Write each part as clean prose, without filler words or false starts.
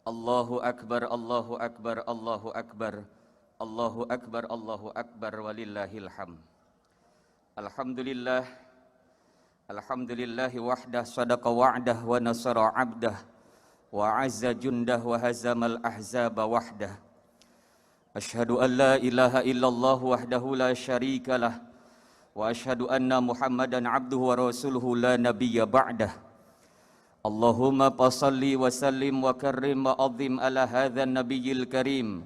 Allahu Akbar, Allahu Akbar, Allahu Akbar, Allahu Akbar, Allahu Akbar, walillahil hamd. Alhamdulillah, alhamdulillahi wahdah, sadaqa wa'dah, wa nasara abdah, wa azza jundah, wa hazamal ahzaba wahdah. Ashhadu an la ilaha illallah wahdahu la syarika lah, wa ashhadu anna Muhammadan abduhu wa rasuluhu la nabiyya ba'dah. Allahumma salli wa sallim wa karrim wa azim ala hadzal nabiyil karim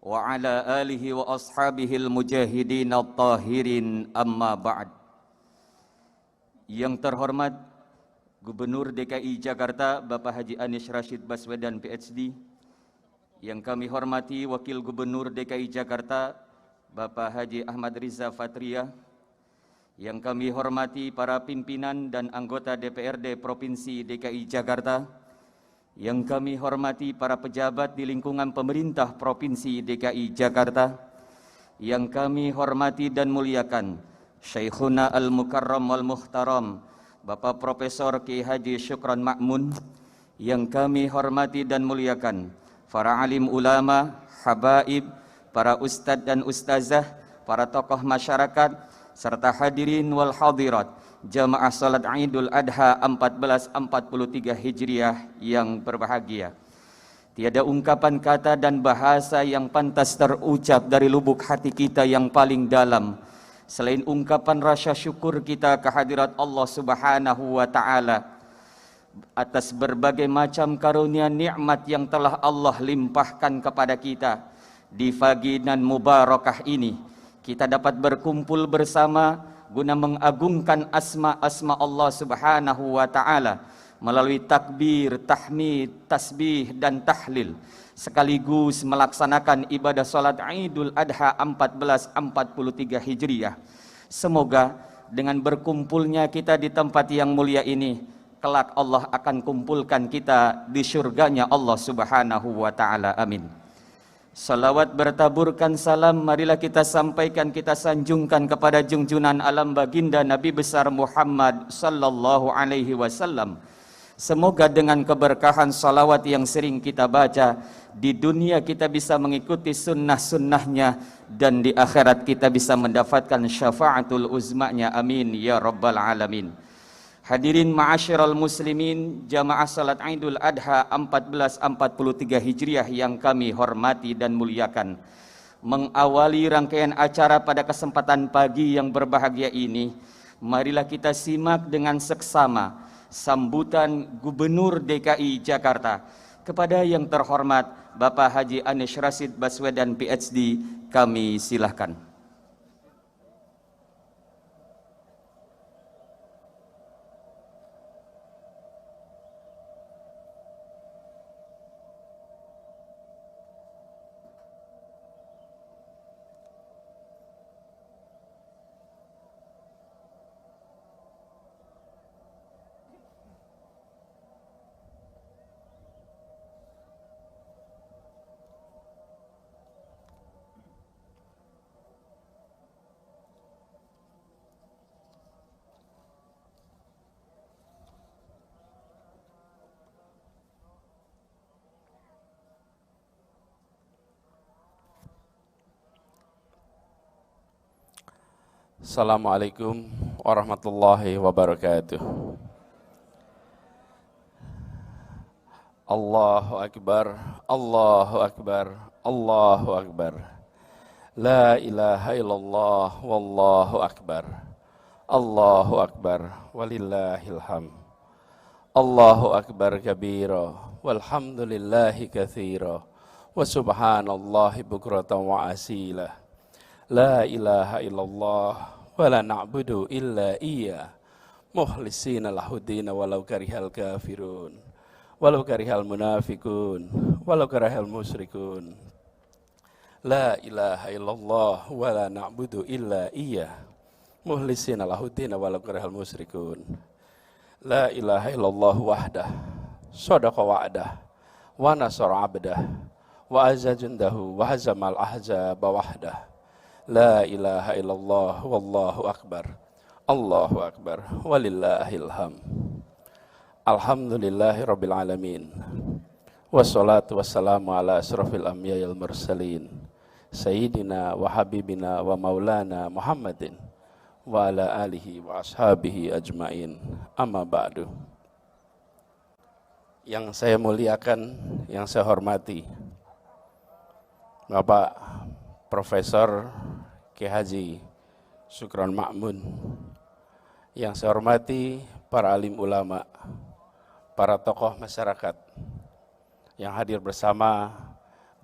wa ala alihi wa ashabihil mujahidin at-tahirin, amma ba'd. Yang terhormat Gubernur DKI Jakarta Bapak Haji Anies Rashid Baswedan PhD, yang kami hormati Wakil Gubernur DKI Jakarta Bapak Haji Ahmad Riza Fatria, yang kami hormati para pimpinan dan anggota DPRD Provinsi DKI Jakarta, yang kami hormati para pejabat di lingkungan pemerintah Provinsi DKI Jakarta, yang kami hormati dan muliakan Syekhuna Al-Mukarram wal-Muhtaram Bapak Profesor Ki Haji Syukran Ma'mun, yang kami hormati dan muliakan para alim ulama, habaib, para ustadz dan ustazah, para tokoh masyarakat, serta hadirin wal hadirat jamaah salat Idul Adha 1443 Hijriah yang berbahagia. Tiada ungkapan kata dan bahasa yang pantas terucap dari lubuk hati kita yang paling dalam selain ungkapan rasa syukur kita kehadirat Allah Subhanahu wa taala atas berbagai macam karunia nikmat yang telah Allah limpahkan kepada kita di pagi nan mubarakah ini. Kita dapat berkumpul bersama guna mengagungkan asma-asma Allah Subhanahu wa taala melalui takbir, tahmid, tasbih dan tahlil, sekaligus melaksanakan ibadah salat Idul Adha 1443 Hijriah. Semoga dengan berkumpulnya kita di tempat yang mulia ini, kelak Allah akan kumpulkan kita di surganya Allah Subhanahu wa taala. Amin. Salawat bertaburkan salam marilah kita sampaikan, kita sanjungkan kepada junjungan alam baginda Nabi besar Muhammad sallallahu alaihi wasallam. Semoga dengan keberkahan salawat yang sering kita baca, di dunia kita bisa mengikuti sunnah-sunnahnya, dan di akhirat kita bisa mendapatkan syafaatul uzmanya. Amin ya rabbal alamin. Hadirin ma'asyiral muslimin, jamaah salat Idul Adha 1443 Hijriah yang kami hormati dan muliakan. Mengawali rangkaian acara pada kesempatan pagi yang berbahagia ini, marilah kita simak dengan seksama sambutan Gubernur DKI Jakarta kepada yang terhormat Bapak Haji Anies Rashid Baswedan PhD. Kami silahkan. Assalamualaikum warahmatullahi wabarakatuh. Allahu Akbar, Allahu Akbar, Allahu Akbar. La ilaha illallah, wallahu akbar. Allahu Akbar, walillahil hamd. Allahu Akbar kabira, walhamdulillahi katsira, wa subhanallahi bukratan wa asila. La ilaha illallah wa la na'budu illa iya mukhlisina lahudina walau karihal kafirun walau karihal munafikun walau karihal musyrikun. La ilaha illallah wa la na'budu illa iya mukhlisina lahudina walau karihal musyrikun. La ilaha illallah wahdah sadaqa wa'dah wa nasara abdah wa azza jundahu wa hazamal ahzaba wahdah. La ilaha illallah wallahu akbar. Allahu akbar walillahil hamd. Alhamdulillahi rabbil alamin. wassalatu wassalamu ala asrafil anbiya'il mursalin Sayyidina wa habibina wa maulana Muhammadin wa ala alihi wa ashabihi ajmain. Amma ba'du. Yang saya muliakan, yang saya hormati Bapak Profesor Kiai Haji Syukron Ma'mun, yang saya hormati para alim ulama, para tokoh masyarakat yang hadir bersama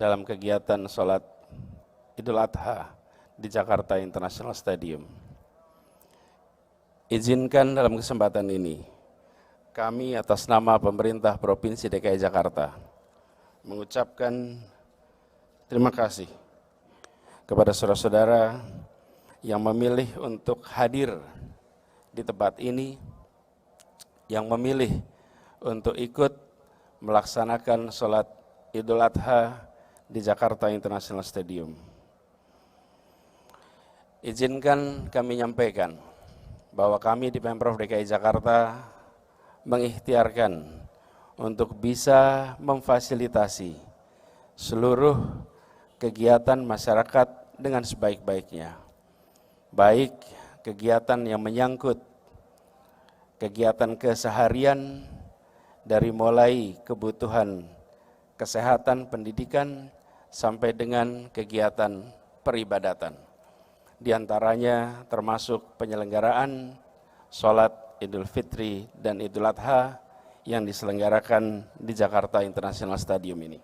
dalam kegiatan sholat Idul Adha di Jakarta International Stadium. Izinkan dalam kesempatan ini kami atas nama pemerintah Provinsi DKI Jakarta mengucapkan terima kasih kepada saudara-saudara yang memilih untuk hadir di tempat ini, yang memilih untuk ikut melaksanakan sholat Idul Adha di Jakarta International Stadium. Izinkan kami nyampaikan bahwa kami di Pemprov DKI Jakarta mengikhtiarkan untuk bisa memfasilitasi seluruh kegiatan masyarakat dengan sebaik-baiknya, baik kegiatan yang menyangkut kegiatan keseharian dari mulai kebutuhan kesehatan, pendidikan, sampai dengan kegiatan peribadatan. Di antaranya termasuk penyelenggaraan sholat Idul Fitri dan Idul Adha yang diselenggarakan di Jakarta International Stadium ini.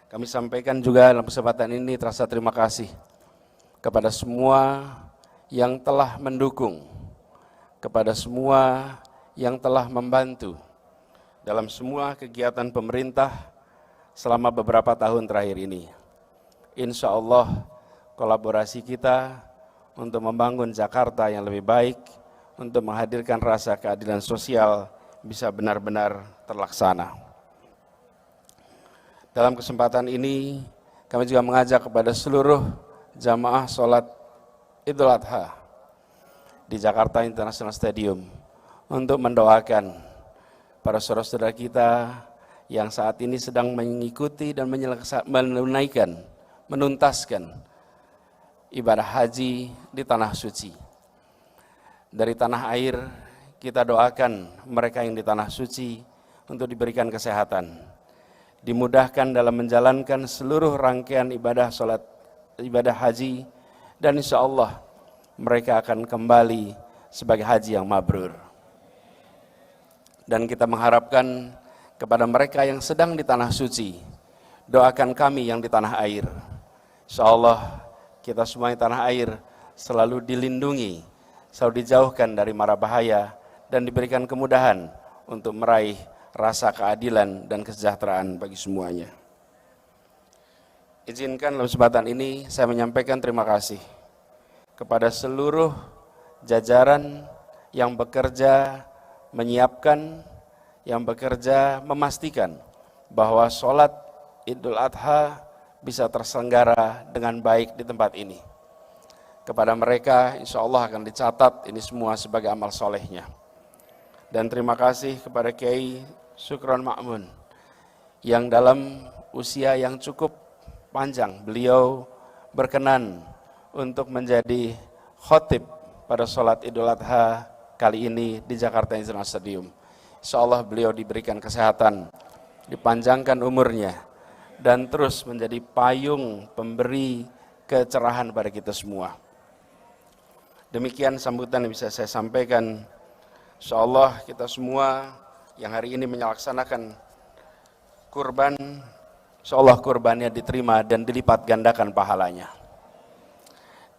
Kami sampaikan juga dalam kesempatan ini rasa terima kasih kepada semua yang telah mendukung, kepada semua yang telah membantu dalam semua kegiatan pemerintah selama beberapa tahun terakhir ini. Insya Allah kolaborasi kita untuk membangun Jakarta yang lebih baik, untuk menghadirkan rasa keadilan sosial bisa benar-benar terlaksana. Dalam kesempatan ini, kami juga mengajak kepada seluruh jamaah sholat Idul Adha di Jakarta International Stadium untuk mendoakan para saudara-saudara kita yang saat ini sedang mengikuti dan menuntaskan ibadah haji di tanah suci. Dari tanah air kita doakan mereka yang di tanah suci untuk diberikan kesehatan, dimudahkan dalam menjalankan seluruh rangkaian ibadah sholat, ibadah haji, dan insya Allah mereka akan kembali sebagai haji yang mabrur. Dan kita mengharapkan kepada mereka yang sedang di tanah suci, doakan kami yang di tanah air. Insya Allah kita semua di tanah air selalu dilindungi, selalu dijauhkan dari mara bahaya, dan diberikan kemudahan untuk meraih rasa keadilan dan kesejahteraan bagi semuanya. Izinkan dalam kesempatan ini saya menyampaikan terima kasih kepada seluruh jajaran yang bekerja menyiapkan, yang bekerja memastikan bahwa sholat Idul Adha bisa terselenggara dengan baik di tempat ini. Kepada mereka insya Allah akan dicatat ini semua sebagai amal solehnya. Dan terima kasih kepada Kiai Syukron Ma'mun yang dalam usia yang cukup panjang beliau berkenan untuk menjadi khotib pada sholat Idul Adha kali ini di Jakarta International Stadium. Insya Allah beliau diberikan kesehatan, dipanjangkan umurnya, dan terus menjadi payung pemberi kecerahan pada kita semua. Demikian sambutan yang bisa saya sampaikan. Insya Allah kita semua yang hari ini melaksanakan kurban, insya Allah kurbannya diterima dan dilipat gandakan pahalanya.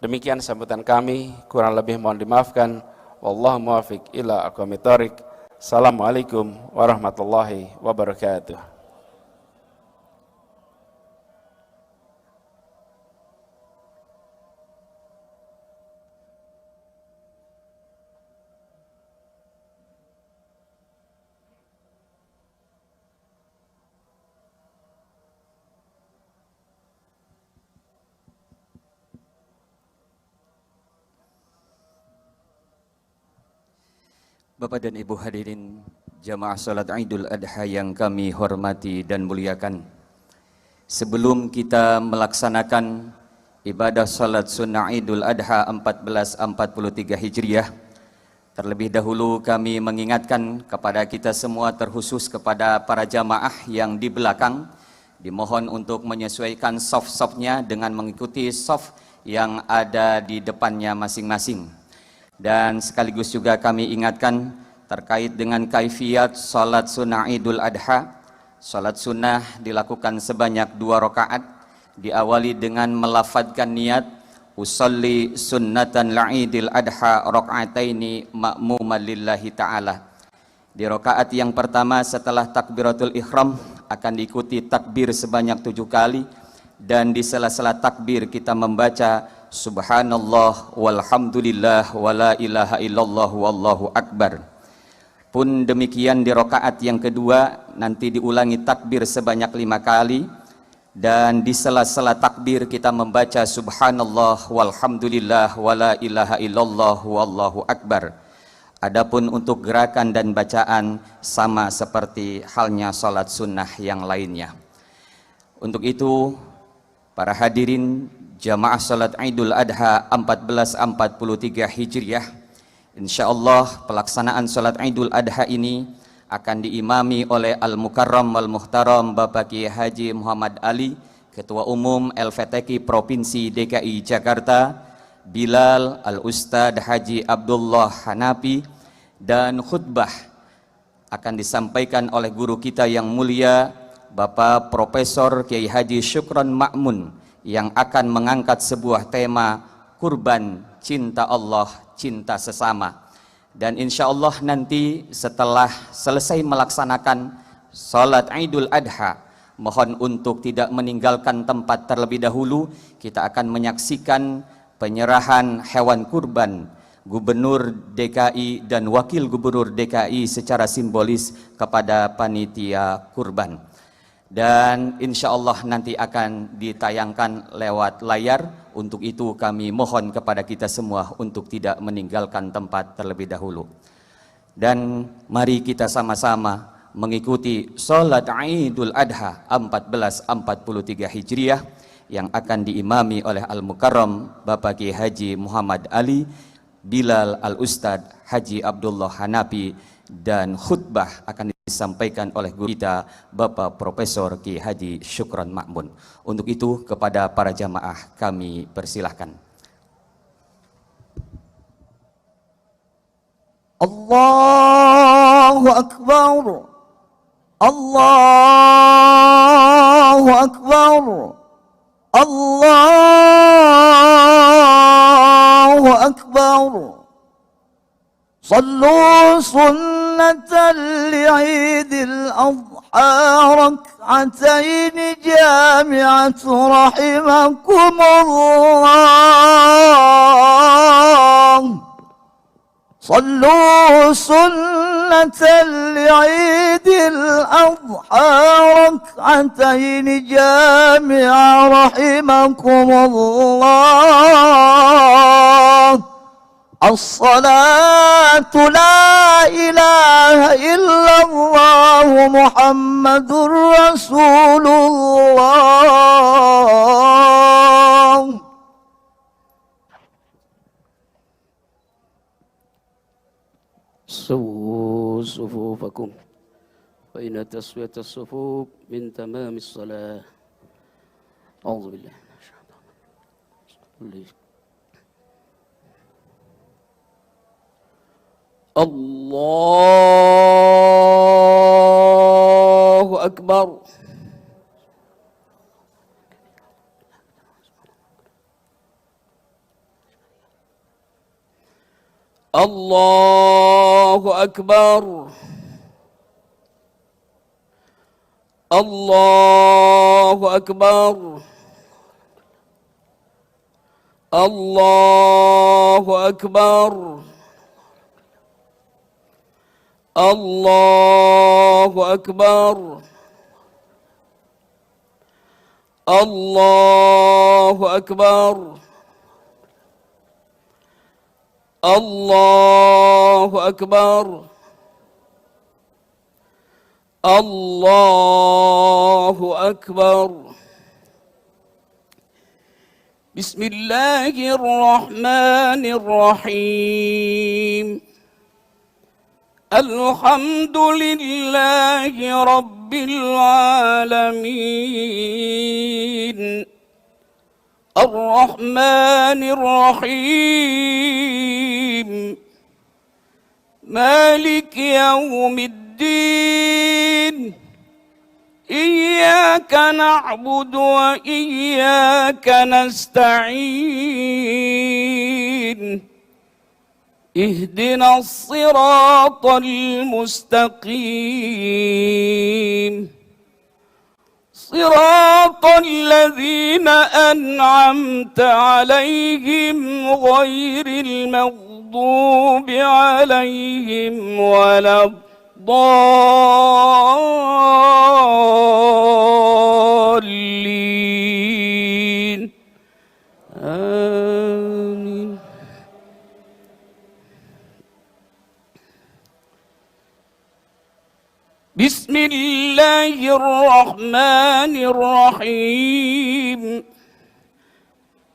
Demikian sambutan kami, kurang lebih mohon dimaafkan. Wallahu muwaffiq ila aqwamit thoriq. Assalamualaikum warahmatullahi wabarakatuh. Bapak dan Ibu hadirin jamaah salat Idul Adha yang kami hormati dan muliakan. Sebelum kita melaksanakan ibadah salat sunnah Idul Adha 1443 Hijriah, terlebih dahulu kami mengingatkan kepada kita semua, terkhusus kepada para jamaah yang di belakang, dimohon untuk menyesuaikan saf-safnya dengan mengikuti saf yang ada di depannya masing-masing. Dan sekaligus juga kami ingatkan terkait dengan kaifiyat salat sunnah Idul Adha. Salat sunnah dilakukan sebanyak 2 rakaat, diawali dengan melafadzkan niat usolli sunnatan la'idil adha rakaataini ma'muman lillahi ta'ala. Di rakaat yang pertama setelah takbiratul ihram akan diikuti takbir sebanyak 7 kali, dan di sela-sela takbir kita membaca subhanallah walhamdulillah wala ilaha illallah wallahu akbar. Pun demikian di rakaat yang kedua nanti diulangi takbir sebanyak 5 kali, dan di sela-sela takbir kita membaca subhanallah walhamdulillah wala ilaha illallah wallahu akbar. Adapun untuk gerakan dan bacaan sama seperti halnya salat sunnah yang lainnya. Untuk itu para hadirin jamaah salat Idul Adha 1443 Hijriah, insyaallah pelaksanaan salat Idul Adha ini akan diimami oleh Al-Mukarram Wal-Muhtaram Bapak Kiai Haji Muhammad Ali, Ketua Umum LVTQ Provinsi DKI Jakarta, Bilal Al-Ustadz Haji Abdullah Hanafi, dan khutbah akan disampaikan oleh guru kita yang mulia Bapak Profesor Kiai Haji Syukron Ma'mun, yang akan mengangkat sebuah tema kurban cinta Allah, cinta sesama. Dan insya Allah nanti setelah selesai melaksanakan salat Idul Adha, mohon untuk tidak meninggalkan tempat terlebih dahulu. Kita akan menyaksikan penyerahan hewan kurban Gubernur DKI dan Wakil Gubernur DKI secara simbolis kepada panitia kurban. Dan insya Allah nanti akan ditayangkan lewat layar. Untuk itu kami mohon kepada kita semua untuk tidak meninggalkan tempat terlebih dahulu. Dan mari kita sama-sama mengikuti salat Idul Adha 1443 Hijriah yang akan diimami oleh Al-Mukarram Bapak Kiai Haji Muhammad Ali, Bilal Al-Ustadz Haji Abdullah Hanafi, dan khutbah akan disampaikan oleh guru kita Bapak Profesor Kiai Haji Syukron Ma'mun. Untuk itu kepada para jamaah kami persilahkan. Allahu Akbar, Allahu Akbar, Allahu Akbar. صلوا سنة لعيد الأضحى ركعتين جامعة رحمكم الله. صلوا سنة لعيد الأضحى ركعتين جامعة رحمكم الله. الصلاة لا إله إلا الله محمد رسول الله. سووا صفوفكم فإن تسوية الصفوف من تمام الصلاة. أعوذ بالله من الشيطان الرجيم. الله أكبر. الله أكبر. الله أكبر. الله أكبر. الله أكبر. الله أكبر. الله أكبر. الله أكبر. بسم الله الرحمن الرحيم. الحمد لله رب العالمين. الرحمن الرحيم. مالك يوم الدين. إياك نعبد وإياك نستعين. اهدنا الصراط المستقيم. صراط الذين أنعمت عليهم غير المغضوب عليهم ولا الضالين. آمين. بسم الله الرحمن الرحيم.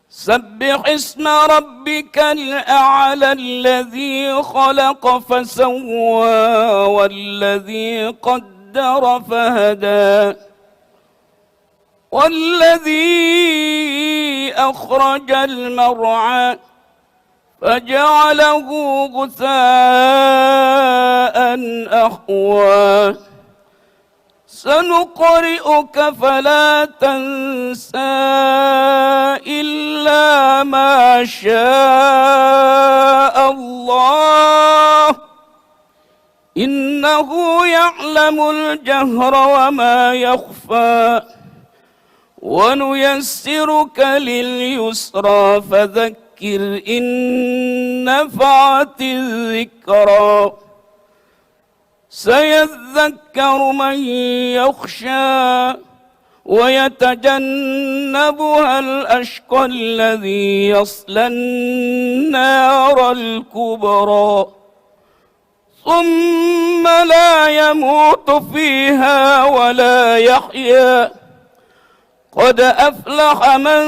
سبح اسم ربك الأعلى الذي خلق فسوى والذي قدر فهدى والذي أخرج المرعى فجعله غثاء أحوى. سنقرئك فلا تنسى إلا ما شاء الله إنه يعلم الجهر وما يخفى. ونيسرك لليسرى فذكر إن نفعت الذكرى. سيذكر من يخشى ويتجنبها الأشقى الذي يصلى النار الكبرى ثم لا يموت فيها ولا يحيا. قد أفلح من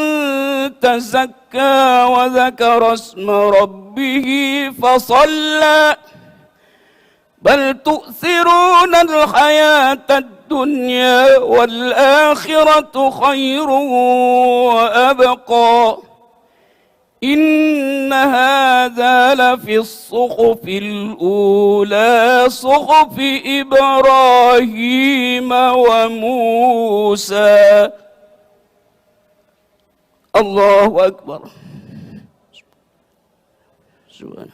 تزكى وذكر اسم ربه فصلى. بل تؤثرون الحياة الدنيا والآخرة خير وأبقى. إن هذا لفي الصحف الأولى صحف إبراهيم وموسى. الله أكبر. سبحانه.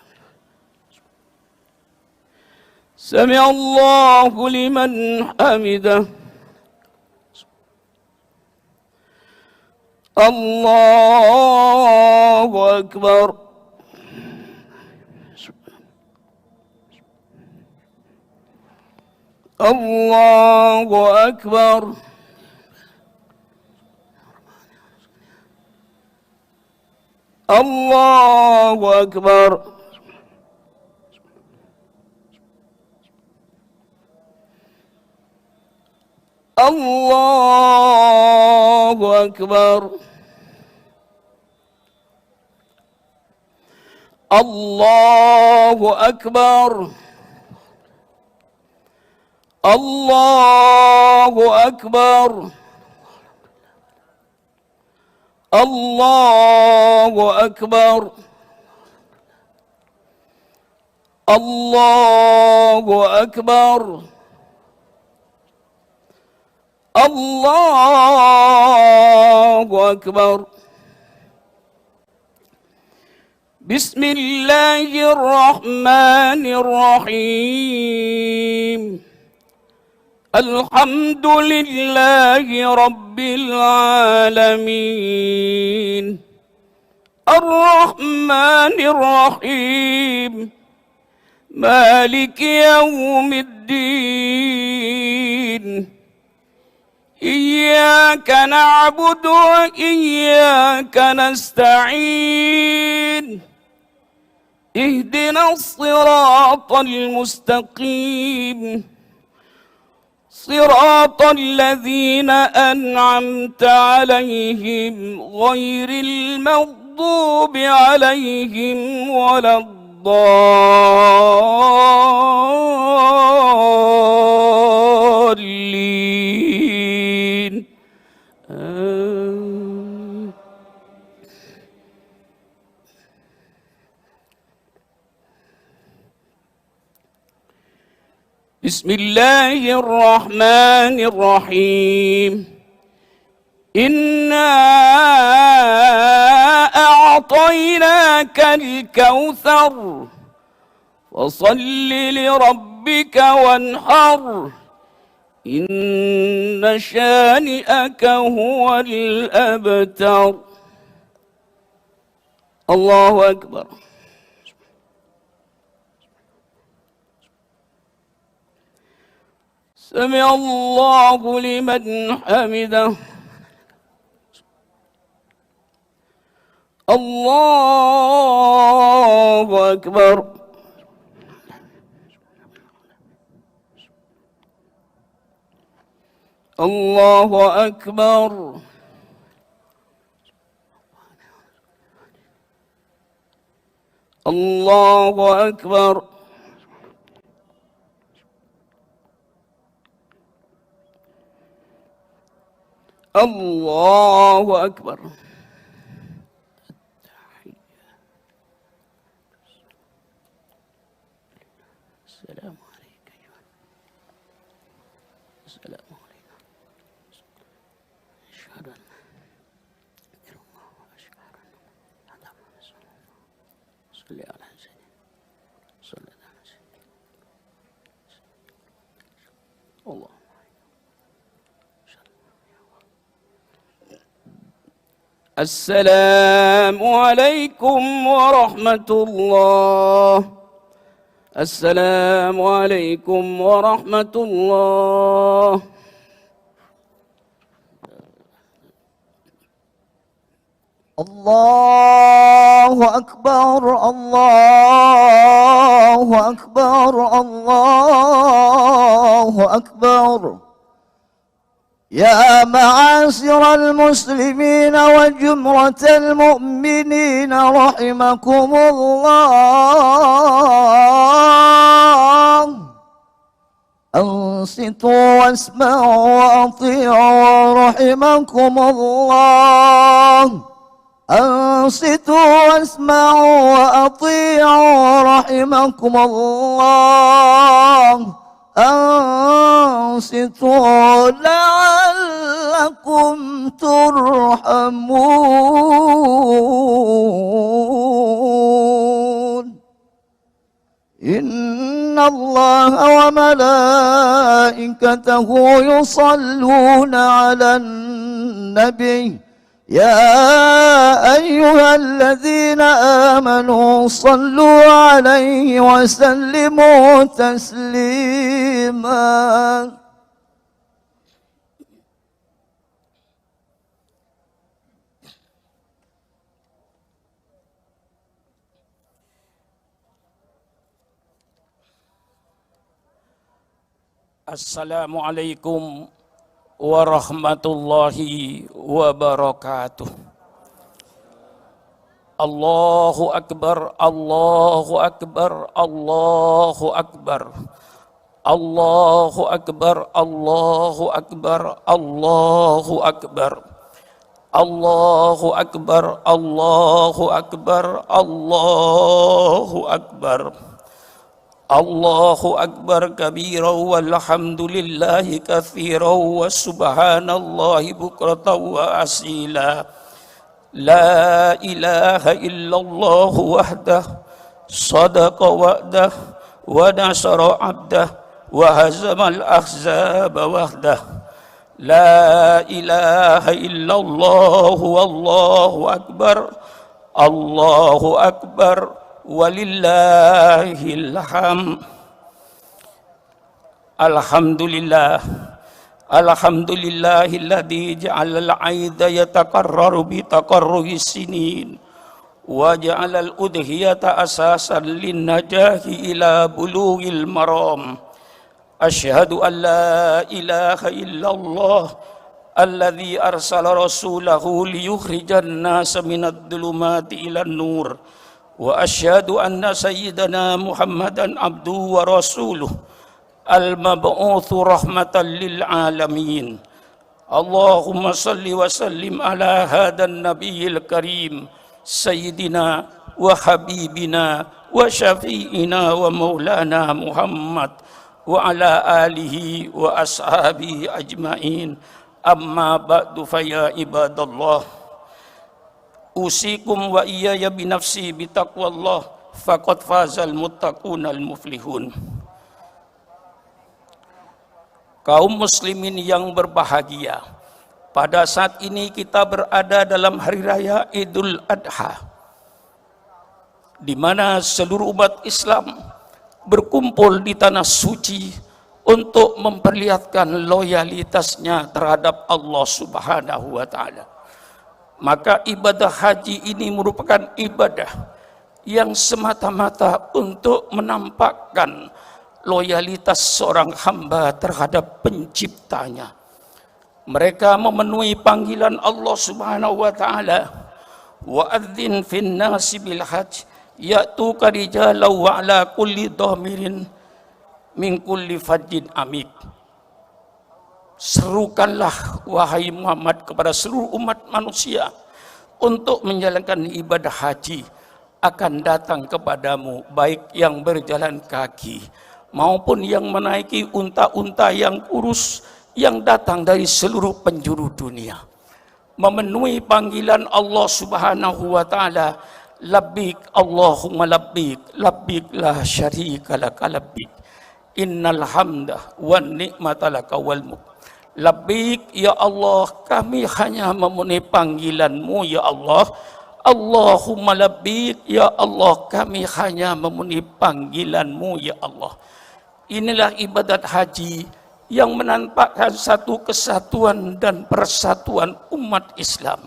سمع الله لمن حمده. الله أكبر. الله أكبر. الله أكبر. الله أكبر. الله أكبر. الله أكبر. الله أكبر. الله أكبر. الله أكبر. بسم الله الرحمن الرحيم. الحمد لله رب العالمين. الرحمن الرحيم. مالك يوم الدين. إياك نعبد وإياك نستعين. اهدنا الصراط المستقيم. صراط الذين أنعمت عليهم غير المغضوب عليهم ولا الضالين. بسم الله الرحمن الرحيم. إنا أعطيناك الكوثر فصل لربك وانحر إن شانئك هو الأبتر. الله أكبر. سمع الله لمن حمده. الله أكبر. الله أكبر. الله أكبر. الله أكبر. السلام عليك أيها السلام عليكم. أشهد أن لا إله إلا الله وأشهد أن محمدا رسول الله. صل على سيدنا صلى الله عليه وسلم. الله السلام عليكم ورحمة الله. السلام عليكم ورحمة الله. الله أكبر. الله أكبر. الله أكبر. يا معاشر المسلمين وجمرة المؤمنين رحمكم الله، أنصتوا واسمعوا وأطيعوا رحمكم الله. أنصتوا واسمعوا وأطيعوا رحمكم الله. أنصتوا لعلكم ترحمون. إن الله وملائكته يصلون على النبي يا أيها الذين آمنوا صلوا عليه وسلموا تسليما. Assalamualaikum warahmatullahi wabarakatuh. Allahu Akbar, Allahu Akbar, Allahu Akbar. Allahu Akbar, Allahu Akbar, Allahu Akbar. Allahu Akbar, Allahu Akbar, Allahu Akbar. Allahu Akbar kabira walhamdulillahi katsira wa subhanallahi bukratan wa asila. La ilaha illallah wahdah sadaqa wa'dah wa nasara 'abdah wa hazamal ahzaba wahdah. La ilaha illallah wallahu akbar. Allahu akbar walillahil hamd. Alhamdulillah, alhamdulillahilladzi ja'alal 'aida yatakarraru bi taqarrubis sinin wa ja'alal udhiyata asasan lin najahi ila bulughil maram. Asyhadu an la ilaha illallah alladzi arsala rasulahu liyukhrijan nasa minadh dhulumati ilan nur. Wa asyhadu anna sayyidana Muhammadan abduhu wa rasuluh al-mab'utsu rahmatan lil alamin. Allahumma salli wa sallim ala hadan nabiyil karim sayyidina wa habibina wa syafi'ina wa maulana Muhammad wa ala alihi wa ashabihi ajma'in. Amma ba'du fa ya ibadallah, usikum wa iyaya binafsi bitaqwallah faqad fazal muttaqunal muflihun. Kaum muslimin yang berbahagia, pada saat ini kita berada dalam hari raya Idul Adha, di mana seluruh umat Islam berkumpul di tanah suci untuk memperlihatkan loyalitasnya terhadap Allah Subhanahu wa Ta'ala. Maka ibadah haji ini merupakan ibadah yang semata-mata untuk menampakkan loyalitas seorang hamba terhadap penciptanya. Mereka memenuhi panggilan Allah Subhanahu wa Ta'ala, wa adzin fin nasi bil hajj ya'tuka rijalan wa ala kulli dhamirin min kulli fajjin amik. Serukanlah wahai Muhammad kepada seluruh umat manusia untuk menjalankan ibadah haji, akan datang kepadamu baik yang berjalan kaki maupun yang menaiki unta-unta yang kurus yang datang dari seluruh penjuru dunia. Memenuhi panggilan Allah Subhanahu wa Ta'ala, labbaik Allahumma labbaik, labbaik la syarika laka labbaik, innal hamda wan ni'mata laka wal mulk. Labbaik ya Allah, kami hanya memenuhi panggilan-Mu ya Allah. Allahumma labbaik ya Allah, kami hanya memenuhi panggilan-Mu ya Allah. Inilah ibadat haji yang menampakkan satu kesatuan dan persatuan umat Islam,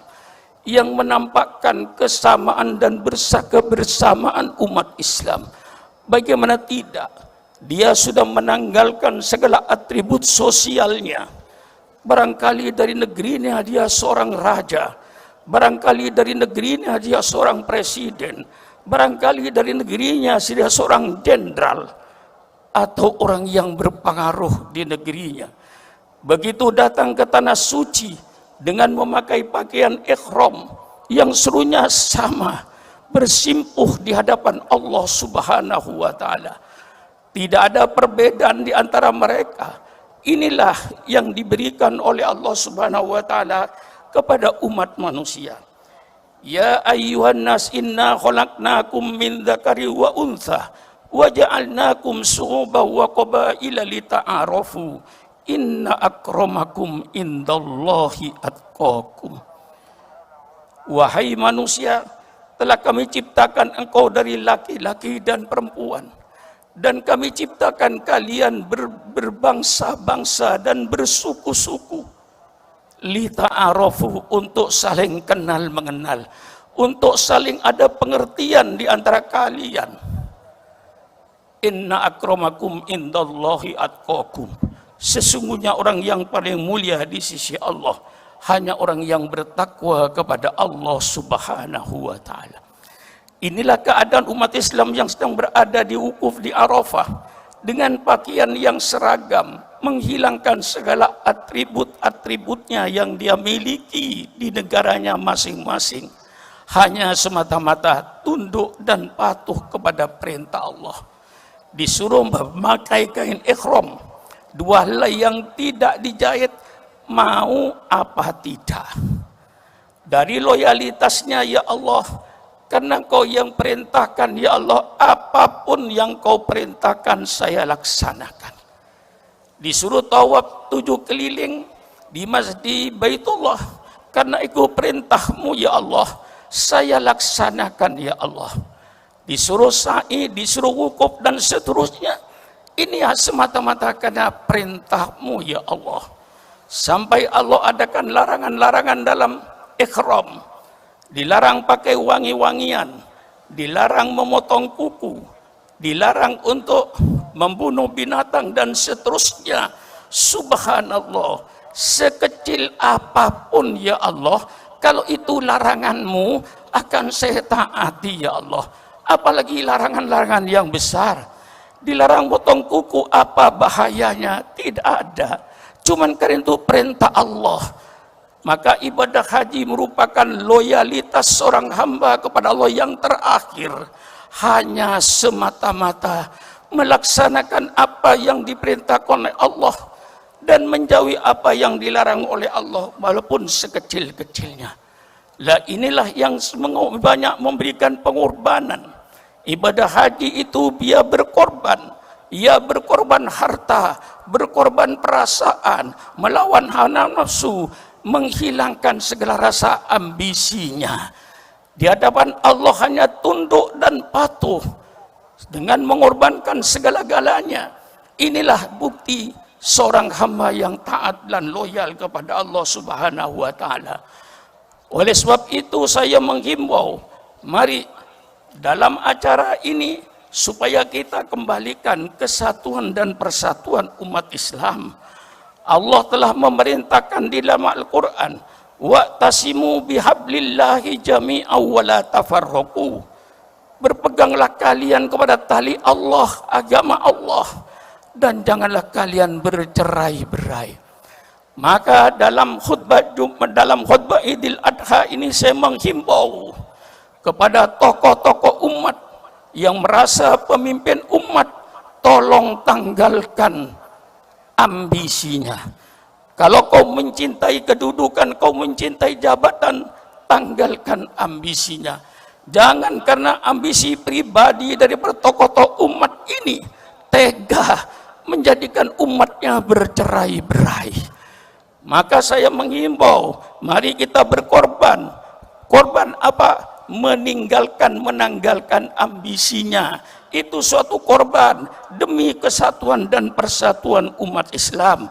yang menampakkan kesamaan dan kebersamaan umat Islam. Bagaimana tidak, dia sudah menanggalkan segala atribut sosialnya. Barangkali dari negerinya dia seorang raja, barangkali dari negerinya dia seorang presiden, barangkali dari negerinya dia seorang jenderal atau orang yang berpengaruh di negerinya. Begitu datang ke tanah suci dengan memakai pakaian ihram yang seluruhnya sama, bersimpuh di hadapan Allah Subhanahu wa Ta'ala. Tidak ada perbedaan di antara mereka. Inilah yang diberikan oleh Allah Subhanahu wa Ta'ala kepada umat manusia. Ya ayyuhan nas inna khalaqnakum min dzakari wa untha wa ja'alnakum syu'uban wa qabaila lita'arafu inna akramakum indallahi atqakum. Wahai manusia, telah kami ciptakan engkau dari laki-laki dan perempuan, dan kami ciptakan kalian berbangsa-bangsa dan bersuku-suku, lita'arafu, untuk saling kenal mengenal, untuk saling ada pengertian di antara kalian. Inna akramakum indallahi atqakum, sesungguhnya orang yang paling mulia di sisi Allah hanya orang yang bertakwa kepada Allah Subhanahu wa Ta'ala. Inilah keadaan umat Islam yang sedang berada di wukuf di Arafah dengan pakaian yang seragam, menghilangkan segala atribut-atributnya yang dia miliki di negaranya masing-masing, hanya semata-mata tunduk dan patuh kepada perintah Allah. Disuruh memakai kain ihram, dua helai yang tidak dijahit, mau apa tidak. Dari loyalitasnya, ya Allah, karena Kau yang perintahkan, ya Allah, apapun yang Kau perintahkan saya laksanakan. Disuruh tawaf 7 keliling di Masjid Baitullah, karena itu perintah-Mu ya Allah, saya laksanakan ya Allah. Disuruh sa'i, disuruh wukuf dan seterusnya, ini semata-mata karena perintah-Mu ya Allah. Sampai Allah adakan larangan-larangan dalam ihram, dilarang pakai wangi-wangian, dilarang memotong kuku, dilarang untuk membunuh binatang dan seterusnya. Subhanallah, sekecil apapun ya Allah, kalau itu laranganmu akan saya taati ya Allah. Apalagi larangan-larangan yang besar. Dilarang potong kuku, apa bahayanya? Tidak ada. Cuman karena itu perintah Allah. Maka ibadah haji merupakan loyalitas seorang hamba kepada Allah yang terakhir. Hanya semata-mata melaksanakan apa yang diperintahkan oleh Allah dan menjauhi apa yang dilarang oleh Allah walaupun sekecil-kecilnya. Lah inilah yang banyak memberikan pengorbanan. Ibadah haji itu dia berkorban. Ia berkorban harta, berkorban perasaan, melawan hawa nafsu, menghilangkan segala rasa ambisinya. Di hadapan Allah hanya tunduk dan patuh dengan mengorbankan segala-galanya. Inilah bukti seorang hamba yang taat dan loyal kepada Allah Subhanahu wa taala. Oleh sebab itu saya menghimbau, mari dalam acara ini supaya kita kembalikan kesatuan dan persatuan umat Islam. Allah telah memerintahkan di dalam Al-Quran, wa'tasimu bihablillahi jami'aw wa la tafarraqu. Berpeganglah kalian kepada tali Allah, agama Allah, dan janganlah kalian bercerai-berai. Maka dalam khutbah Idul Adha ini saya menghimbau kepada tokoh-tokoh umat yang merasa pemimpin umat, tolong tanggalkan ambisinya. Kalau kau mencintai kedudukan, kau mencintai jabatan, tanggalkan ambisinya. Jangan karena ambisi pribadi dari tokoh-tokoh umat ini tega menjadikan umatnya bercerai-berai. Maka saya menghimbau, mari kita berkorban. Korban apa? Menanggalkan ambisinya. Itu suatu korban demi kesatuan dan persatuan umat Islam.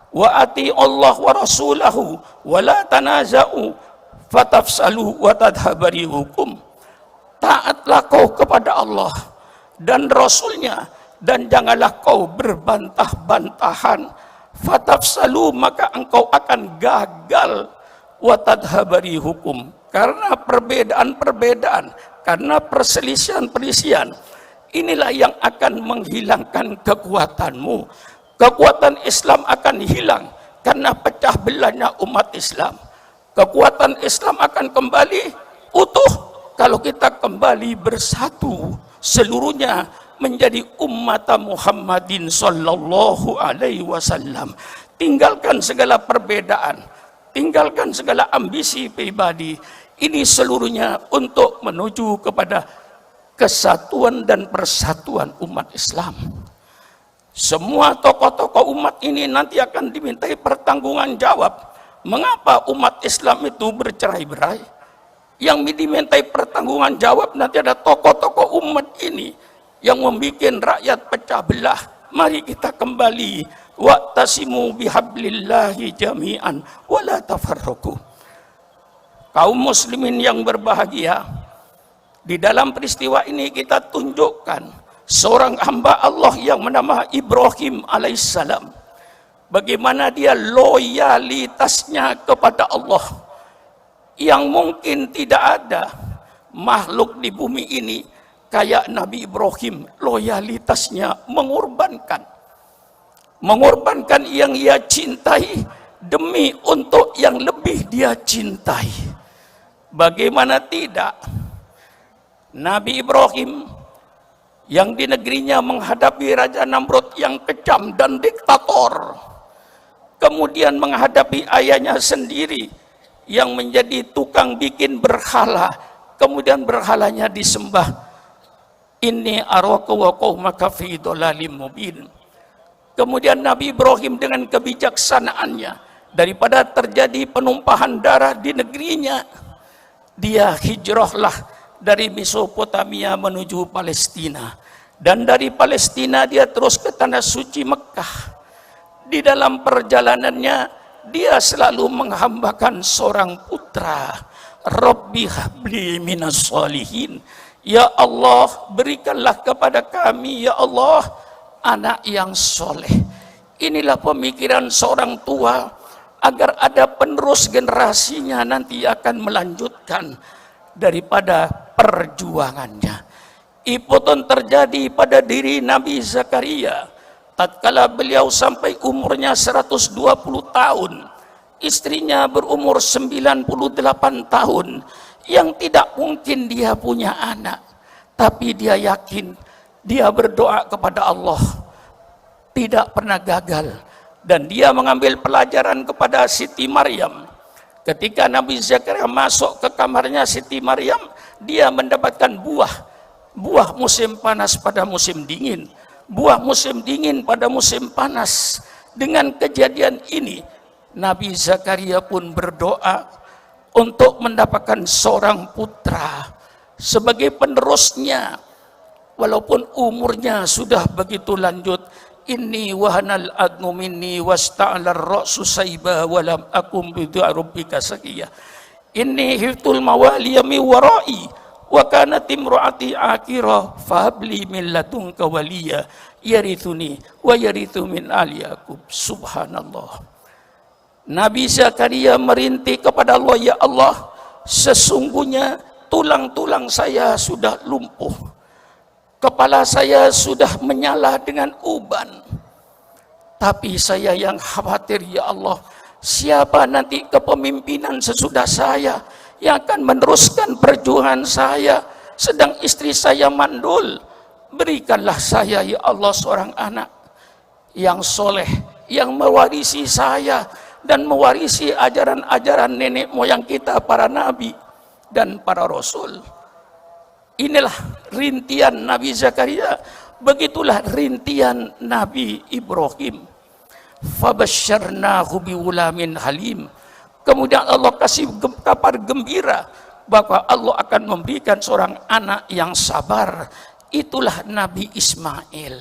Wa ati Allah wa rasulahu wa la tanaza'u fatafsalu wa tadhabari hukum. Taatlah kau kepada Allah dan Rasulnya, dan janganlah kau berbantah-bantahan. Fatafsalu, maka engkau akan gagal. Wa tadhabari hukum, karena perbedaan-perbedaan, karena perselisihan-perselisihan, inilah yang akan menghilangkan kekuatanmu. Kekuatan Islam akan hilang karena pecah belahnya umat Islam. Kekuatan Islam akan kembali utuh kalau kita kembali bersatu seluruhnya menjadi umat Muhammadin sallallahu alaihi wasallam. Tinggalkan segala perbedaan, tinggalkan segala ambisi pribadi. Ini seluruhnya untuk menuju kepada kesatuan dan persatuan umat Islam. Semua tokoh-tokoh umat ini nanti akan dimintai pertanggungan jawab. Mengapa umat Islam itu bercerai-berai? Yang dimintai pertanggungan jawab nanti ada tokoh-tokoh umat ini yang membuat rakyat pecah belah. Mari kita kembali, wa'tasimu bihablillahi jami'an wa la tafarraqu. Kaum muslimin yang berbahagia, di dalam peristiwa ini kita tunjukkan seorang hamba Allah yang bernama Ibrahim alaihissalam, bagaimana dia loyalitasnya kepada Allah yang mungkin tidak ada makhluk di bumi ini kayak Nabi Ibrahim. Loyalitasnya mengorbankan yang ia cintai demi untuk yang lebih dia cintai. Bagaimana tidak, Nabi Ibrahim yang di negerinya menghadapi Raja Namrud yang kejam dan diktator, kemudian menghadapi ayahnya sendiri yang menjadi tukang bikin berhala, kemudian berhalanya disembah. Inni araka wa qaumaka fi dhalalim mubin. Kemudian Nabi Ibrahim dengan kebijaksanaannya, daripada terjadi penumpahan darah di negerinya, dia hijrahlah dari Mesopotamia menuju Palestina, dan dari Palestina dia terus ke tanah suci Mekah. Di dalam perjalanannya dia selalu menghambakan seorang putra. Rabbi habli minas sholihin, ya Allah berikanlah kepada kami ya Allah anak yang soleh. Inilah pemikiran seorang tua agar ada penerus generasinya nanti akan melanjutkan daripada perjuangannya. Ipotun terjadi pada diri Nabi Zakaria tatkala beliau sampai umurnya 120 tahun, istrinya berumur 98 tahun, yang tidak mungkin dia punya anak, tapi dia yakin, dia berdoa kepada Allah, tidak pernah gagal, dan dia mengambil pelajaran kepada Siti Maryam. Ketika Nabi Zakaria masuk ke kamarnya Siti Maryam, dia mendapatkan buah musim panas pada musim dingin, buah musim dingin pada musim panas. Dengan kejadian ini, Nabi Zakaria pun berdoa untuk mendapatkan seorang putra sebagai penerusnya, walaupun umurnya sudah begitu lanjut. Inni wahanal adnu minni wasta'alar ra'su saiba walam akum bidu'a rabbika saqiya. Inni hiftul mawaliya mi warai wa kanat imraati akira fahabli min ladunka waliya yarithuni wa yarithu min ali Yaqub. Subhanallah. Nabi Zakaria merintih kepada Allah, ya Allah, sesungguhnya tulang-tulang saya sudah lumpuh, kepala saya sudah menyala dengan uban, tapi saya yang khawatir, ya Allah, siapa nanti kepemimpinan sesudah saya yang akan meneruskan perjuangan saya, sedang istri saya mandul. Berikanlah saya, ya Allah, seorang anak yang soleh, yang mewarisi saya dan mewarisi ajaran-ajaran nenek moyang kita, para nabi dan para rasul. Inilah rintian Nabi Zakaria, begitulah rintian Nabi Ibrahim. Fabasyarnahu bighulamin halim. Kemudian Allah kasih kabar gembira bahwa Allah akan memberikan seorang anak yang sabar. Itulah Nabi Ismail,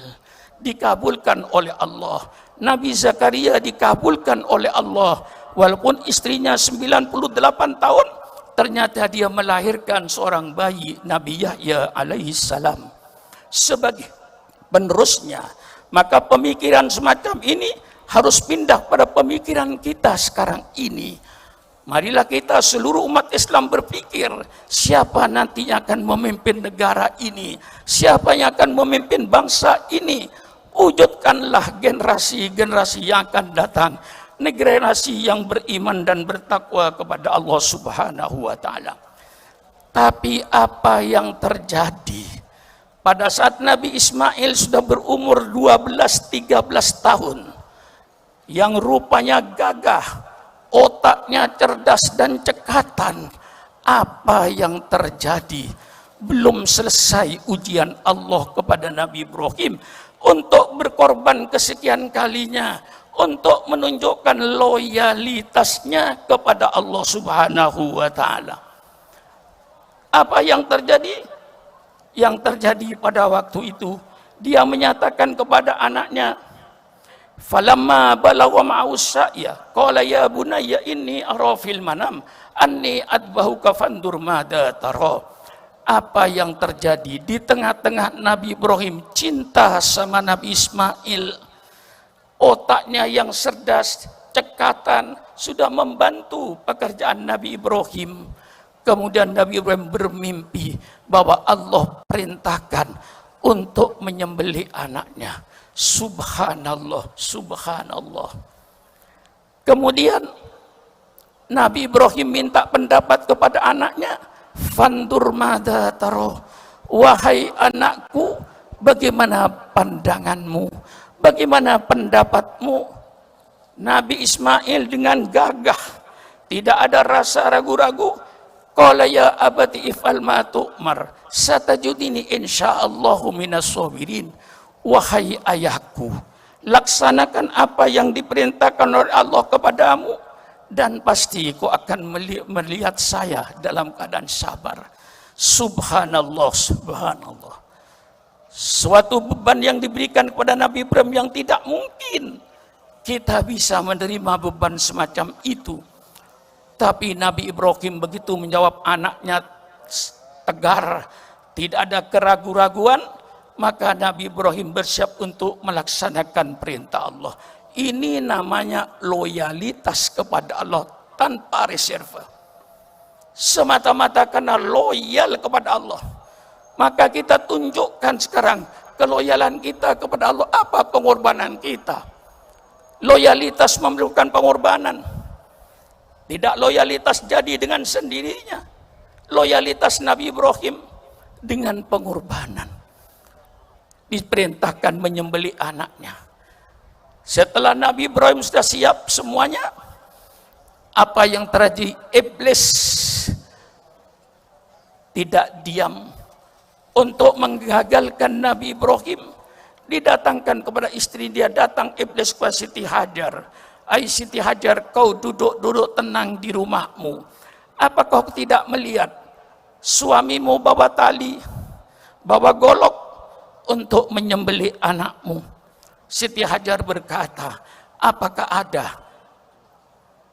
dikabulkan oleh Allah. Nabi Zakaria dikabulkan oleh Allah, walaupun istrinya 98 tahun, ternyata dia melahirkan seorang bayi, Nabi Yahya alaihissalam sebagai penerusnya. Maka pemikiran semacam ini harus pindah pada pemikiran kita sekarang ini. Marilah kita seluruh umat Islam berpikir, siapa nanti yang akan memimpin negara ini, siapa yang akan memimpin bangsa ini. Wujudkanlah generasi-generasi yang akan datang, generasi yang beriman dan bertakwa kepada Allah Subhanahu wa Ta'ala. Tapi apa yang terjadi pada saat Nabi Ismail sudah berumur 12-13 tahun, yang rupanya gagah, otaknya cerdas dan cekatan, apa yang terjadi? Belum selesai ujian Allah kepada Nabi Ibrahim untuk berkorban kesekian kalinya untuk menunjukkan loyalitasnya kepada Allah Subhanahu wa Ta'ala. Apa yang terjadi? Yang terjadi pada waktu itu, dia menyatakan kepada anaknya, falamma balagha ma'us sa'ya qala ya bunayya inni ara fil manam anni adbahuka fandur madza tara. Apa yang terjadi di tengah-tengah Nabi Ibrahim cinta sama Nabi Ismail, otaknya yang cerdas, cekatan, sudah membantu pekerjaan Nabi Ibrahim. Kemudian Nabi Ibrahim bermimpi bahwa Allah perintahkan untuk menyembelih anaknya. Subhanallah, subhanallah. Kemudian Nabi Ibrahim minta pendapat kepada anaknya, fandur madza taro, wahai anakku, bagaimana pandanganmu, bagaimana pendapatmu? Nabi Ismail dengan gagah, tidak ada rasa ragu-ragu, qala ya abati if'al ma tu'mar satajudini insyaallahu minas sabirin. Wahai ayahku, laksanakan apa yang diperintahkan oleh Allah kepadamu, dan pasti kau akan melihat saya dalam keadaan sabar. Subhanallah, subhanallah. Suatu beban yang diberikan kepada Nabi Ibrahim yang tidak mungkin kita bisa menerima beban semacam itu. Tapi Nabi Ibrahim begitu menjawab anaknya tegar, tidak ada keraguan-raguan, maka Nabi Ibrahim bersiap untuk melaksanakan perintah Allah. Ini namanya loyalitas kepada Allah tanpa reserve. Semata-mata karena loyal kepada Allah. Maka kita tunjukkan sekarang keloyalan kita kepada Allah. Apa pengorbanan kita? Loyalitas memerlukan pengorbanan. Tidak loyalitas jadi dengan sendirinya. Loyalitas Nabi Ibrahim dengan pengorbanan. Diperintahkan menyembelih anaknya. Setelah Nabi Ibrahim sudah siap semuanya, apa yang terjadi? Iblis tidak diam untuk menggagalkan Nabi Ibrahim. Didatangkan kepada istri dia, datang iblis kepada Siti Hajar. Hai Siti Hajar, kau duduk-duduk tenang di rumahmu. Apa kau tidak melihat suamimu bawa tali, bawa golok untuk menyembelih anakmu? Siti Hajar berkata, apakah ada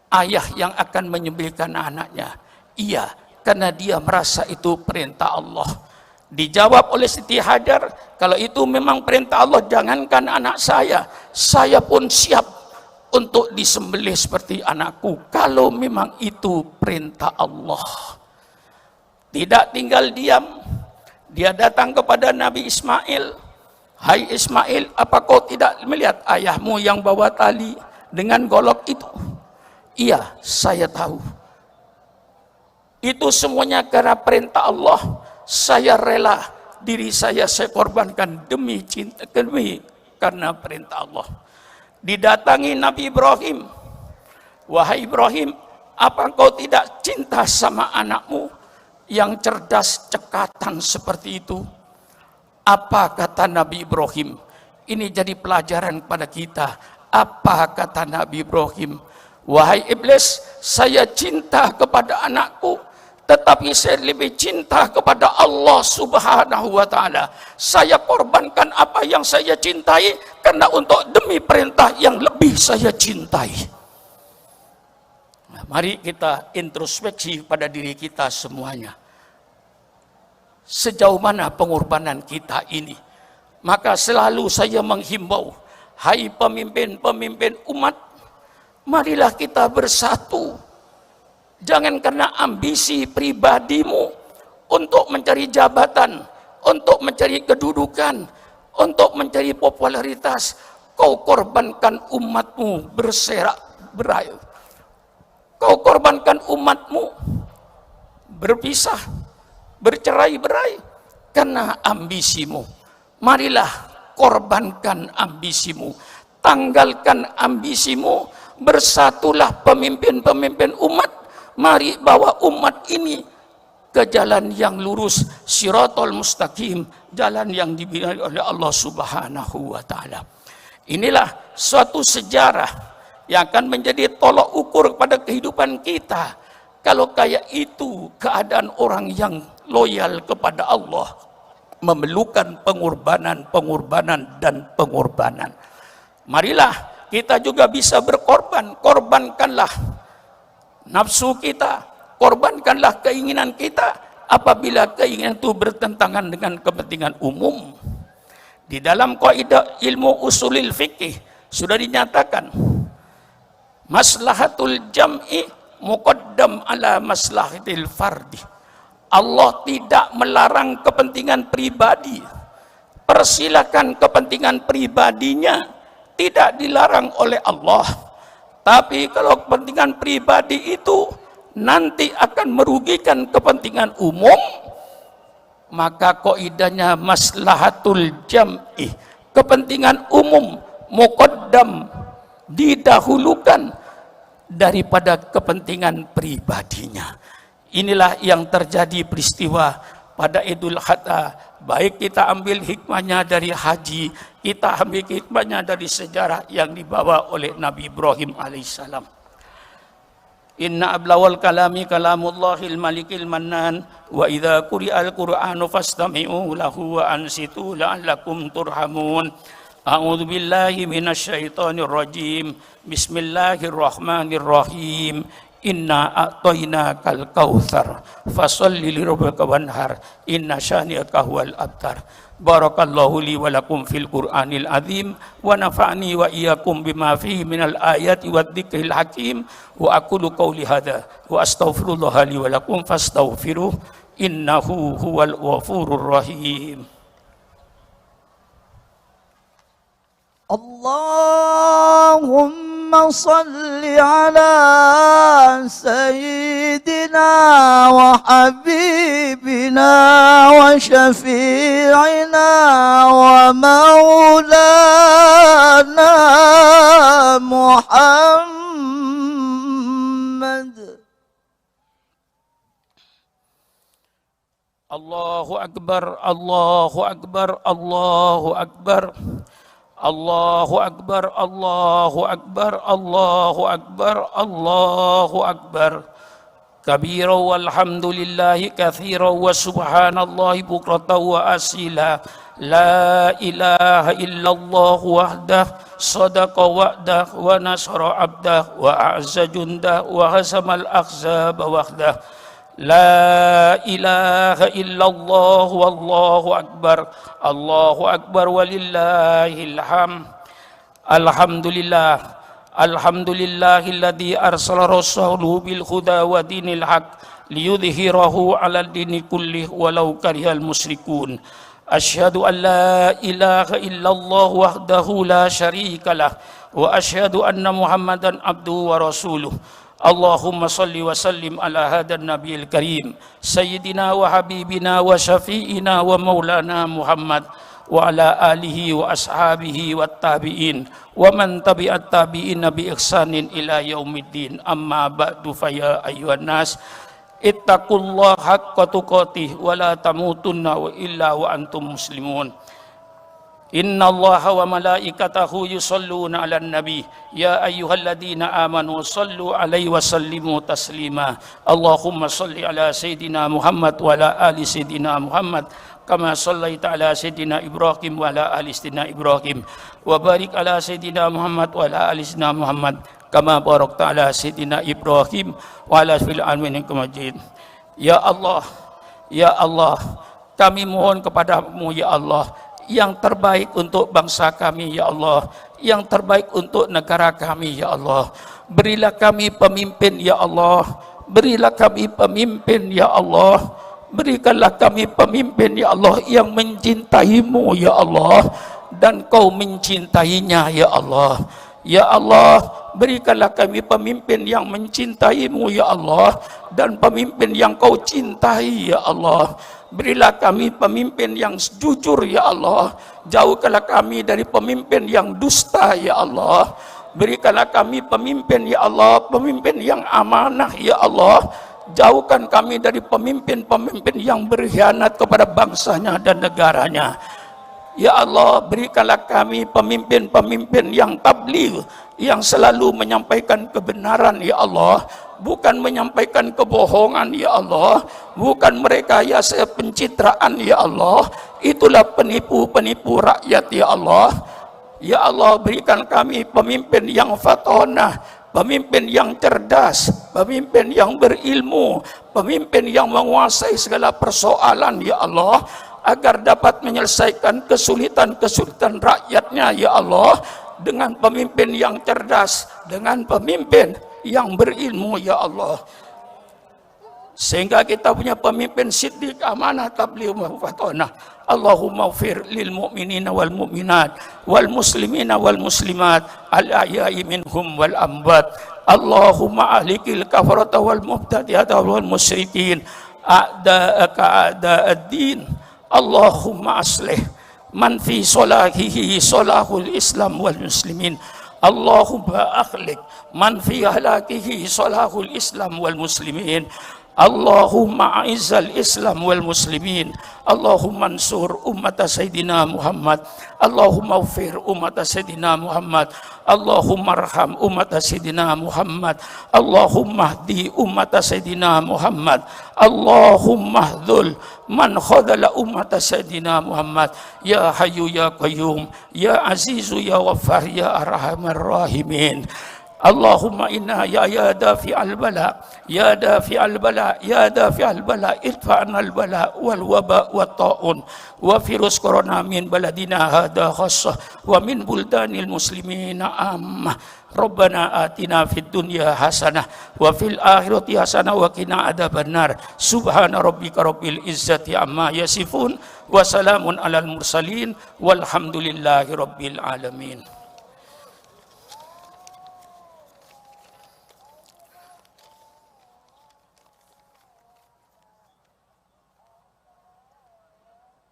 ayah yang akan menyembelihkan anaknya? Iya, karena dia merasa itu perintah Allah. Dijawab oleh Siti Hajar, kalau itu memang perintah Allah, jangankan anak saya pun siap untuk disembelih seperti anakku, kalau memang itu perintah Allah. Tidak tinggal diam, dia datang kepada Nabi Ismail. Hai Ismail, apa kau tidak melihat ayahmu yang bawa tali dengan golok itu? Iya, saya tahu. Itu semuanya karena perintah Allah. Saya rela diri saya korbankan demi cinta, demi karena perintah Allah. Didatangi Nabi Ibrahim. Wahai Ibrahim, apa kau tidak cinta sama anakmu yang cerdas cekatan seperti itu? Apa kata Nabi Ibrahim? Ini jadi pelajaran pada kita. Apa kata Nabi Ibrahim? Wahai iblis, saya cinta kepada anakku, tetapi saya lebih cinta kepada Allah Subhanahu wa Ta'ala. Saya korbankan apa yang saya cintai karena untuk demi perintah yang lebih saya cintai. Nah, mari kita introspeksi pada diri kita semuanya. Sejauh mana pengorbanan kita ini? Maka selalu saya menghimbau, hai pemimpin-pemimpin umat, marilah kita bersatu. Jangan karena ambisi pribadimu untuk mencari jabatan, untuk mencari kedudukan, untuk mencari popularitas, kau korbankan umatmu berserak-berai. Kau korbankan umatmu berpisah, bercerai-berai karena ambisimu. Marilah korbankan ambisimu, tanggalkan ambisimu, bersatulah pemimpin-pemimpin umat. Mari bawa umat ini ke jalan yang lurus, Shiratal Mustaqim, jalan yang diberi oleh Allah Subhanahu wa Ta'ala. Inilah suatu sejarah yang akan menjadi tolok ukur pada kehidupan kita. Kalau kayak itu keadaan orang yang loyal kepada Allah, memerlukan pengorbanan dan pengorbanan. Marilah kita juga bisa berkorban. Korbankanlah nafsu kita, korbankanlah keinginan kita apabila keinginan itu bertentangan dengan kepentingan umum. Di dalam kaidah ilmu usulil fikih sudah dinyatakan, maslahatul jam'i muqaddam ala maslahatil fardi. Allah tidak melarang kepentingan pribadi. Persilakan kepentingan pribadinya, tidak dilarang oleh Allah. Tapi kalau kepentingan pribadi itu nanti akan merugikan kepentingan umum, maka kaidahnya maslahatul jam'i, kepentingan umum muqaddam, didahulukan daripada kepentingan pribadinya. Inilah yang terjadi peristiwa pada Idul Adha. Baik kita ambil hikmahnya dari haji, kita ambil hikmahnya dari sejarah yang dibawa oleh Nabi Ibrahim alaihissalam. Inna ablawal kalami kalamullahil malikil mannan, wa idha kuri'al qur'anu fastami'u lahu wa ansitu la'allakum turhamun. A'udzu billahi minasyaitonir rajim. Bismillahirrahmanirrahim. Inna a'tainakal kautsar fasholli lirabbika wanhar inna syani'aka huwal abtar. Barakallahu li wa lakum fil Qur'anil azim wa nafa'ni wa iyyakum bima fihi minal ayati wadh-dhikril hakim wa aqulu qawli hadza wa astaghfirullaha li wa lakum fastaghfiruh innahu huwal ghafurur rahim. Allahumma salli ala sayyidina wa habibina wa syafi'ina wa maulana Muhammad. Allahu akbar, Allahu akbar, Allahu akbar. Allahu akbar, Allahu akbar, Allahu akbar, Allahu akbar. Kabira walhamdulillahi katsira wa subhanallahi bukratan wa asila. La ilaha illallah wahdah sadaqa wa'dah wa nasara abdah wa a'azza jundah wa hasamal ahzaba wahdah. La ilaha illallah wallahu akbar. Allahu akbar walillahil hamd. Alhamdulillah. Alhamdulillahilladzi arsala rasulahu bil huda wa dinil haq liyudhhirahu 'alal dini kullih walau karihal musyrikun. Asyhadu an la ilaha illallah wahdahu la syarika lah wa asyhadu anna Muhammadan abduhu wa rasuluh. Allahumma salli wa sallim ala hadan nabiyil karim sayyidina wa habibina wa syafi'ina wa maulana Muhammad wa ala alihi wa ashabihi wa tabi'in wa man tabi'at tabi'in bi ihsanin ila yaumiddin. Amma ba'du fa ya ayyuhan nas ittaqullaha haqqa tuqatih wa la tamutunna wa illa wa antum muslimun. Inna Allaha wa malaikatahu yusalluna 'alan nabi ya ayyuhalladzina amanu sallu 'alaihi wa sallimu taslima. Allahumma salli ala sayidina Muhammad wa ala ali sayidina Muhammad kama sallaita ala sayidina Ibrahim wa ala ali sayidina Ibrahim wa barik ala sayidina Muhammad wa ala ali sayidina Muhammad kama barakta ala sayidina Ibrahim wa ala fil alamin innaka Majid. Ya Allah, ya Allah, kami mohon kepadamu ya Allah yang terbaik untuk bangsa kami ya Allah, yang terbaik untuk negara kami ya Allah. Berilah kami pemimpin ya Allah, berilah kami pemimpin ya Allah, berikanlah kami pemimpin ya Allah yang mencintaimu ya Allah dan kau mencintainya ya Allah. Ya Allah, berikanlah kami pemimpin yang mencintaimu ya Allah dan pemimpin yang kau cintai ya Allah. Berilah kami pemimpin yang jujur ya Allah. Jauhkanlah kami dari pemimpin yang dusta ya Allah. Berikanlah kami pemimpin ya Allah, pemimpin yang amanah ya Allah. Jauhkan kami dari pemimpin-pemimpin yang berkhianat kepada bangsanya dan negaranya. Ya Allah, berikanlah kami pemimpin-pemimpin yang tabligh, yang selalu menyampaikan kebenaran ya Allah, bukan menyampaikan kebohongan ya Allah, bukan merekayasa pencitraan ya Allah. Itulah penipu-penipu rakyat ya Allah. Ya Allah, berikan kami pemimpin yang fatonah, pemimpin yang cerdas, pemimpin yang berilmu, pemimpin yang menguasai segala persoalan ya Allah, agar dapat menyelesaikan kesulitan-kesulitan rakyatnya ya Allah, dengan pemimpin yang cerdas, dengan pemimpin yang berilmu ya Allah, sehingga kita punya pemimpin siddiq, amanah, tabligh, fatonah. Allahumma ighfir lil mu'minina wal mu'minat wal muslimina wal muslimat al ahya'i minhum wal amwat. Allahumma ahlikil kafarata wal mubtadi'ata wal musyrikin a'da'aka a'da'ad-din. Allahumma aslih man fi salahihi salahul islam wal muslimin. Allahumma akhlik man fi halakihi salahul islam wal muslimin. Allahumma a'izzal islam wal muslimin. Allahumma ansur ummata sayyidina Muhammad. Allahumma ufir ummata sayyidina Muhammad. Allahumma arham ummata sayyidina Muhammad. Allahumma hdi ummata sayyidina Muhammad. Allahumma hdhul man khadala ummata sayyidina Muhammad. Ya hayyu ya qayyum, ya azizu ya ghaffar, ya arhamar rahimin. Allahumma inna ya dafi'al bala, ya dafi'al bala, ya dafi'al bala, idfa'nal bala wal waba wa ta'un wa virus corona min baladina hada khassah wa min buldanil muslimina ammah. Rabbana atina fid dunya hasanah wa fil akhirati hasanah wa qina adzabannar. Subhana rabbika rabbil izzati amma yasifun wa salamun alal mursalin walhamdulillahi rabbil alamin.